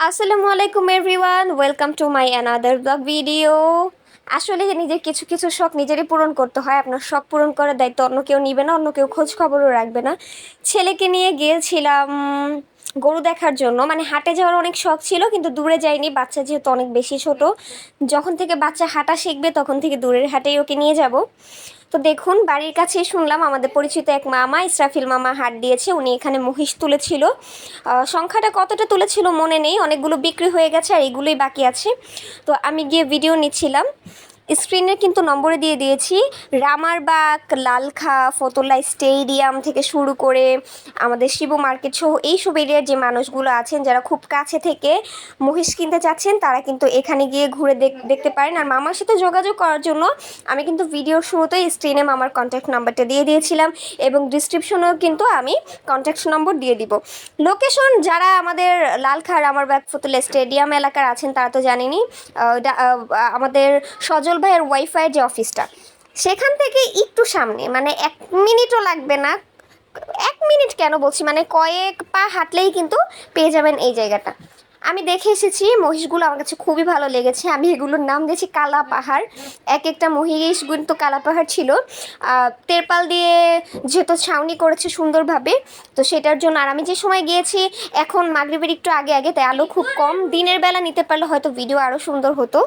আসসালামু আলাইকুম everyone, welcome to my another blog video. আসলে নিজের কিছু কিছু শখ নিজেরই পূরণ করতে হয়। আপনার শখ পূরণ করার দায়িত্ব অন্য কেউ নিবে না, অন্য কেউ খোঁজ খবরও রাখবে না। ছেলেকে নিয়ে গিয়েছিলাম গরু দেখার জন্য। মানে হাটে যাওয়ার অনেক শখ ছিল, কিন্তু দূরে যাইনি, বাচ্চা যেহেতু অনেক বেশি ছোট। যখন থেকে বাচ্চা হাঁটা শিখবে তখন থেকে দূরের হাটেই ওকে নিয়ে যাব। তো দেখুন, বাড়ির কাছেই শুনলাম আমাদের পরিচিত এক মামা, ইসরাফিল মামা, হাট দিয়েছে। উনি এখানে মহিষ তুলেছিল। সংখ্যাটা কতটা তুলেছিল মনে নেই, অনেকগুলো বিক্রি হয়ে গেছে আর এগুলোই বাকি আছে। তো আমি গিয়ে ভিডিও নিচ্ছিলাম। স্ক্রিনে কিন্তু নম্বরে দিয়ে দিয়েছি। রামারবাগ, লালখা, ফতুল্লা স্টেডিয়াম থেকে শুরু করে আমাদের শিবু মার্কেট সহ এইসব এরিয়ার যে মানুষগুলো আছেন, যারা খুব কাছে থেকে মহিষ কিনতে চাচ্ছেন, তারা কিন্তু এখানে গিয়ে ঘুরে দেখতে পারেন। আর মামার সাথে যোগাযোগ করার জন্য আমি কিন্তু ভিডিওর শুরুতেই স্ক্রিনে মামার কন্ট্যাক্ট নাম্বারটা দিয়ে দিয়েছিলাম, এবং ডিসক্রিপশনেও কিন্তু আমি কন্ট্যাক্ট নম্বর দিয়ে দিব। লোকেশন যারা আমাদের লালখা, রামারবাগ, ফতুল্লা স্টেডিয়াম এলাকার আছেন তারা তো জানেনই। আমাদের সজল ভাইয়ের ওয়াইফাইয়ের যে অফিসটা, সেখান থেকে একটু সামনে, মানে 1 মিনিটও লাগবে না। 1 মিনিট কেন বলছি, মানে কয়েক পা হাঁটলেই কিন্তু পেয়ে যাবেন এই জায়গাটা। আমি দেখে এসেছি, মহিষগুলো আমার কাছে খুবই ভালো লেগেছে। আমি এগুলোর নাম দিয়েছি কালা পাহাড়। এক একটা মহিষ কিন্তু কালা পাহাড় ছিল। তেরপাল দিয়ে যেহেতু ছাউনি করেছে সুন্দরভাবে, তো সেটার জন্য। আর আমি যে সময় গিয়েছি এখন মাগরিবের একটু আগে আগে, তাই আলো খুব কম। দিনের বেলা নিতে পারলে হয়তো ভিডিও আরও সুন্দর হতো।